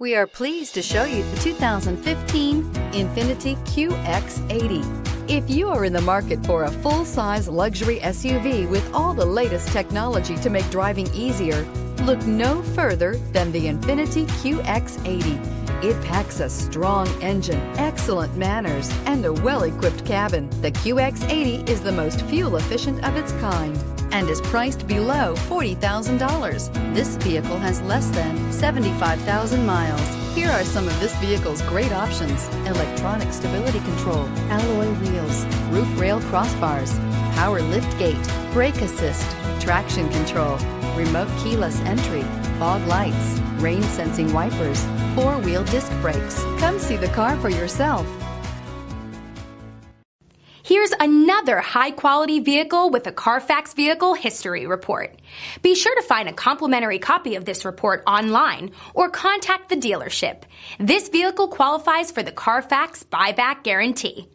We are pleased to show you the 2015 Infiniti Qx80. If you are in the market for a full-size luxury SUV with all the latest technology to make driving easier, look no further than the Infiniti Qx80. It packs a strong engine, excellent manners, and a well-equipped cabin. The Qx80 is the most fuel-efficient of its kind and is priced below $40,000. This vehicle has less than 75,000 miles. Here are some of this vehicle's great options: electronic stability control, alloy wheels, roof rail crossbars, power lift gate, brake assist, traction control, remote keyless entry, fog lights, rain sensing wipers, four-wheel disc brakes. Come see the car for yourself. Here's another high-quality vehicle with a Carfax Vehicle History Report. Be sure to find a complimentary copy of this report online or contact the dealership. This vehicle qualifies for the Carfax Buyback Guarantee.